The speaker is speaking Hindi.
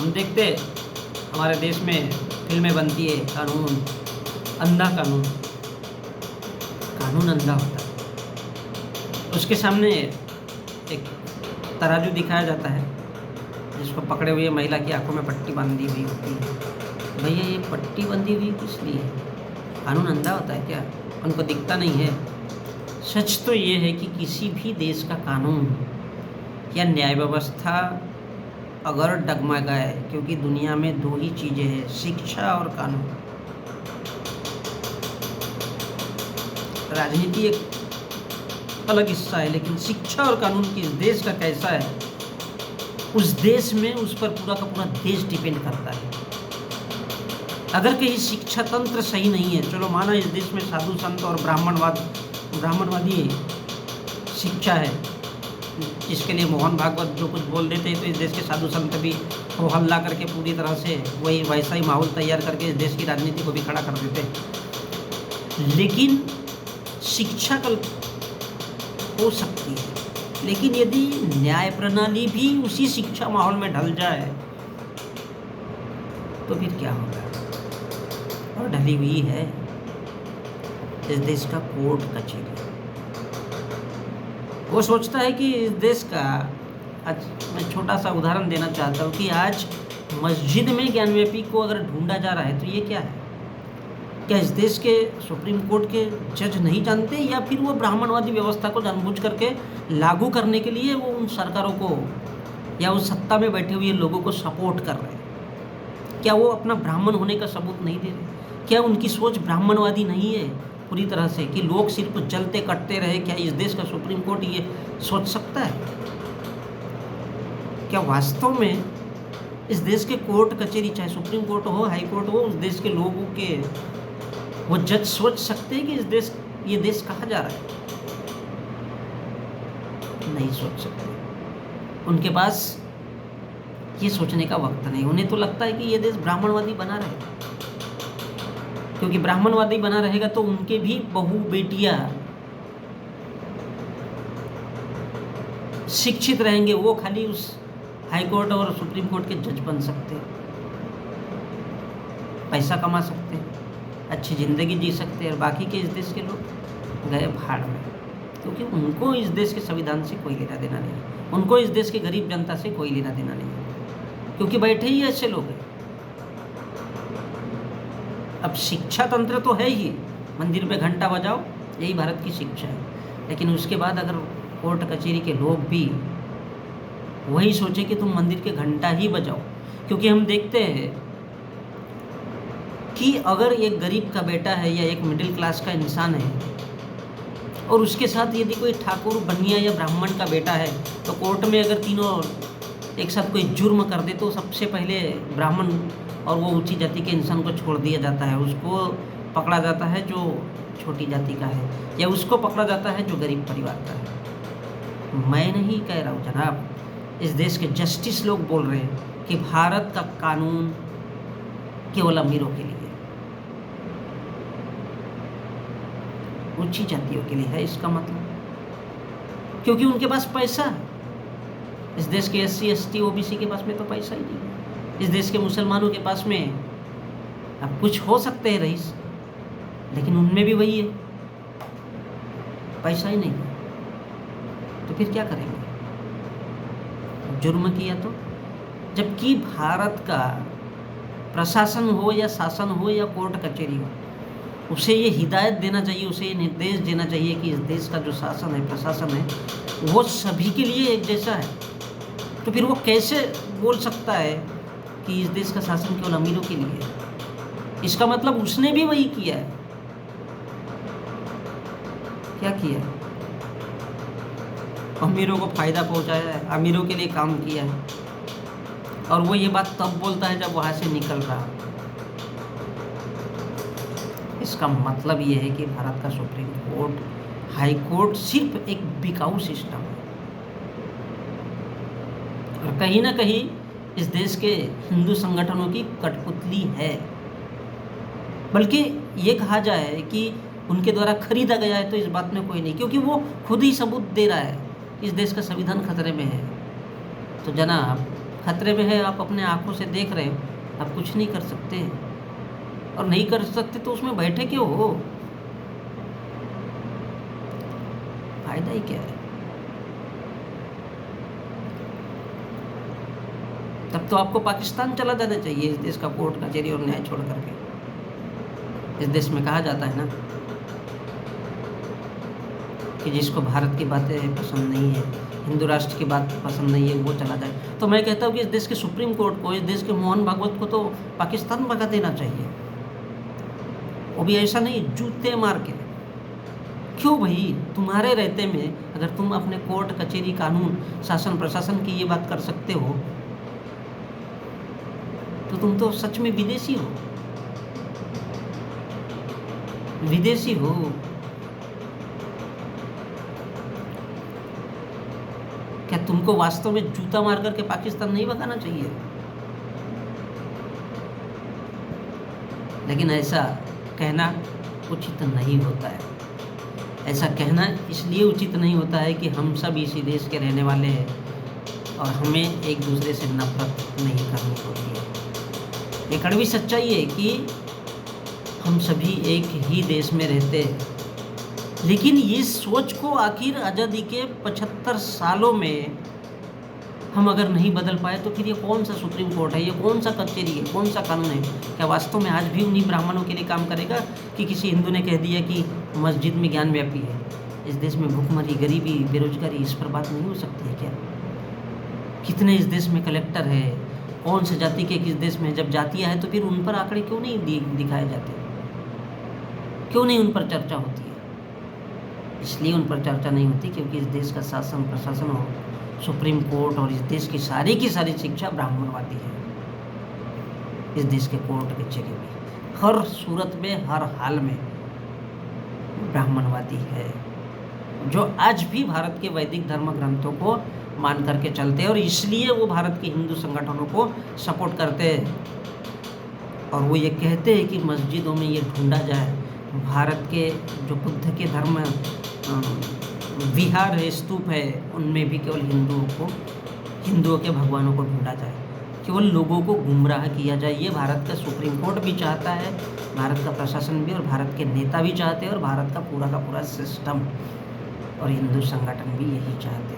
हम देखते हमारे देश में फिल्में बनती है, कानून अंधा कानून, कानून अंधा होता है। उसके सामने एक तराजू दिखाया जाता है जिसको पकड़े हुए महिला की आंखों में पट्टी बांधी हुई होती है। भैया ये पट्टी बंधी हुई किस लिए? कानून अंधा होता है क्या? उनको दिखता नहीं है? सच तो ये है कि किसी भी देश का कानून या न्याय व्यवस्था अगर डगमगाए, क्योंकि दुनिया में दो ही चीज़ें हैं, शिक्षा और कानून। राजनीति एक अलग हिस्सा है, लेकिन शिक्षा और कानून किस देश का कैसा है, उस देश में उस पर पूरा का पूरा देश डिपेंड करता है। अगर कहीं शिक्षा तंत्र सही नहीं है, चलो माना इस देश में साधु संत और ब्राह्मणवादी शिक्षा है, जिसके लिए मोहन भागवत जो कुछ बोल देते हैं तो इस देश के साधु संत भी हो हल्ला करके पूरी तरह से वही वैसा ही माहौल तैयार करके इस देश की राजनीति को भी खड़ा कर देते हैं। लेकिन शिक्षा कल हो सकती है, लेकिन यदि न्याय प्रणाली भी उसी शिक्षा माहौल में ढल जाए तो फिर क्या होगा? और ढली हुई है इस देश का कोर्ट कचहरी। वो सोचता है कि इस देश का, आज मैं छोटा सा उदाहरण देना चाहता हूँ कि आज मस्जिद में ज्ञानव्यापी को अगर ढूंढा जा रहा है तो ये क्या है? क्या इस देश के सुप्रीम कोर्ट के जज नहीं जानते, या फिर वो ब्राह्मणवादी व्यवस्था को जानबूझ करके लागू करने के लिए वो उन सरकारों को या उस सत्ता में बैठे हुए लोगों को सपोर्ट कर रहे हैं? क्या वो अपना ब्राह्मण होने का सबूत नहीं दे रहे? क्या उनकी सोच ब्राह्मणवादी नहीं है पूरी तरह से कि लोग सिर्फ जलते कटते रहे? क्या इस देश का सुप्रीम कोर्ट ये सोच सकता है? क्या वास्तव में इस देश के कोर्ट कचहरी, चाहे सुप्रीम कोर्ट हो, हाई कोर्ट हो, उस देश के लोगों के वो जज सोच सकते हैं कि ये देश कहाँ जा रहा है? नहीं सोच सकते। उनके पास ये सोचने का वक्त नहीं। उन्हें तो लगता है कि ये देश ब्राह्मणवादी बना रहेगा, क्योंकि ब्राह्मणवादी बना रहेगा तो उनके भी बहू बेटियां शिक्षित रहेंगे, वो खाली उस हाई कोर्ट और सुप्रीम कोर्ट के जज बन सकते हैं, पैसा कमा सकते हैं, अच्छी ज़िंदगी जी सकते हैं, और बाकी के इस देश के लोग गए भाड़ में, क्योंकि उनको इस देश के संविधान से कोई लेना देना नहीं है, उनको इस देश की गरीब जनता से कोई लेना देना नहीं है, क्योंकि बैठे ही ऐसे लोग हैं। अब शिक्षा तंत्र तो है ही, मंदिर में घंटा बजाओ, यही भारत की शिक्षा है, लेकिन उसके बाद अगर कोर्ट कचहरी के लोग भी वही सोचे कि तुम मंदिर के घंटा ही बजाओ, क्योंकि हम देखते हैं कि अगर एक गरीब का बेटा है या एक मिडिल क्लास का इंसान है और उसके साथ यदि कोई ठाकुर, बनिया या ब्राह्मण का बेटा है, तो कोर्ट में अगर तीनों एक साथ कोई जुर्म कर दे तो सबसे पहले ब्राह्मण और वो ऊंची जाति के इंसान को छोड़ दिया जाता है, उसको पकड़ा जाता है जो छोटी जाति का है, या उसको पकड़ा जाता है जो गरीब परिवार का है। मैं नहीं कह रहा हूँ जनाब, इस देश के जस्टिस लोग बोल रहे हैं कि भारत का कानून केवल अमीरों के लिए, ऊंची जातियों के लिए है। इसका मतलब क्योंकि उनके पास पैसा है। इस देश के SC ST OBC के पास में तो पैसा ही नहीं है। इस देश के मुसलमानों के पास में अब कुछ हो सकते हैं रईस, लेकिन उनमें भी वही है, पैसा ही नहीं है, तो फिर क्या करेंगे? जुर्म किया तो, जबकि भारत का प्रशासन हो या शासन हो या कोर्ट कचहरी हो, उसे ये हिदायत देना चाहिए, उसे ये निर्देश देना चाहिए कि इस देश का जो शासन है, प्रशासन है, वो सभी के लिए एक जैसा है। तो फिर वो कैसे बोल सकता है कि इस देश का शासन केवल अमीरों के लिए है? इसका मतलब उसने भी वही किया है। क्या किया है? अमीरों को फायदा पहुंचाया है, अमीरों के लिए काम किया है, और वो ये बात तब बोलता है जब वहां से निकल रहा है। इसका मतलब ये है कि भारत का सुप्रीम कोर्ट, हाई कोर्ट सिर्फ एक बिकाऊ सिस्टम है, और कहीं ना कहीं इस देश के हिंदू संगठनों की कठपुतली है। बल्कि ये कहा जाए कि उनके द्वारा खरीदा गया है तो इस बात में कोई नहीं, क्योंकि वो खुद ही सबूत दे रहा है इस देश का संविधान खतरे में है। तो जनाब, खतरे में है, आप अपने आंखों से देख रहे हो, आप कुछ नहीं कर सकते। और नहीं कर सकते तो उसमें बैठे क्यों हो? फायदा ही क्या है? तब तो आपको पाकिस्तान चला जाना चाहिए, इस देश का कोर्ट कचहरी और न्याय छोड़ करके। इस देश में कहा जाता है ना कि जिसको भारत की बातें पसंद नहीं है, हिंदू राष्ट्र की बात पसंद नहीं है, वो चला जाए। तो मैं कहता हूँ कि इस देश के सुप्रीम कोर्ट को, इस देश के मोहन भागवत को तो पाकिस्तान भगा देना चाहिए। वो भी ऐसा नहीं, जूते मार के। क्यों भाई? तुम्हारे रहते में अगर तुम अपने कोर्ट कचहरी कानून शासन प्रशासन की ये बात कर सकते हो तो तुम तो सच में विदेशी हो, विदेशी हो। क्या तुमको वास्तव में जूता मार करके पाकिस्तान नहीं भगाना चाहिए? लेकिन ऐसा कहना उचित नहीं होता है। ऐसा कहना इसलिए उचित नहीं होता है कि हम सब इसी देश के रहने वाले हैं और हमें एक दूसरे से नफरत नहीं करनी होती है। ये कड़वी सच्चाई है कि हम सभी एक ही देश में रहते हैं, लेकिन ये सोच को आखिर आज़ादी के 75 सालों में हम अगर नहीं बदल पाए तो फिर ये कौन सा सुप्रीम कोर्ट है, ये कौन सा कचहरी है, कौन सा कानून है? क्या वास्तव में आज भी उन्हीं ब्राह्मणों के लिए काम करेगा कि किसी हिंदू ने कह दिया कि मस्जिद में ज्ञान व्यापी है? इस देश में भूखमरी, गरीबी, बेरोजगारी, इस पर बात नहीं हो सकती है क्या? कितने इस देश में कलेक्टर है, कौन से जाति के किस देश में? जब जातियाँ हैं तो फिर उन पर आंकड़े क्यों नहीं दिखाए जाते? क्यों नहीं उन पर चर्चा होती है? इसलिए उन पर चर्चा नहीं होती क्योंकि इस देश का शासन प्रशासन और सुप्रीम कोर्ट और इस देश की सारी शिक्षा ब्राह्मणवादी है। इस देश के कोर्ट कचहरी में हर सूरत में, हर हाल में ब्राह्मणवादी है, जो आज भी भारत के वैदिक धर्म ग्रंथों को मान करके चलते हैं और इसलिए वो भारत के हिंदू संगठनों को सपोर्ट करते हैं। और वो ये कहते हैं कि मस्जिदों में ये ढूंढा जाए, भारत के जो बुद्ध के धर्म विहार है, स्तूप है, उनमें भी केवल हिंदुओं के भगवानों को ढूंढा जाए, केवल लोगों को गुमराह किया जाए। ये भारत का सुप्रीम कोर्ट भी चाहता है, भारत का प्रशासन भी, और भारत के नेता भी चाहते हैं, और भारत का पूरा सिस्टम और हिंदू संगठन भी यही चाहते हैं।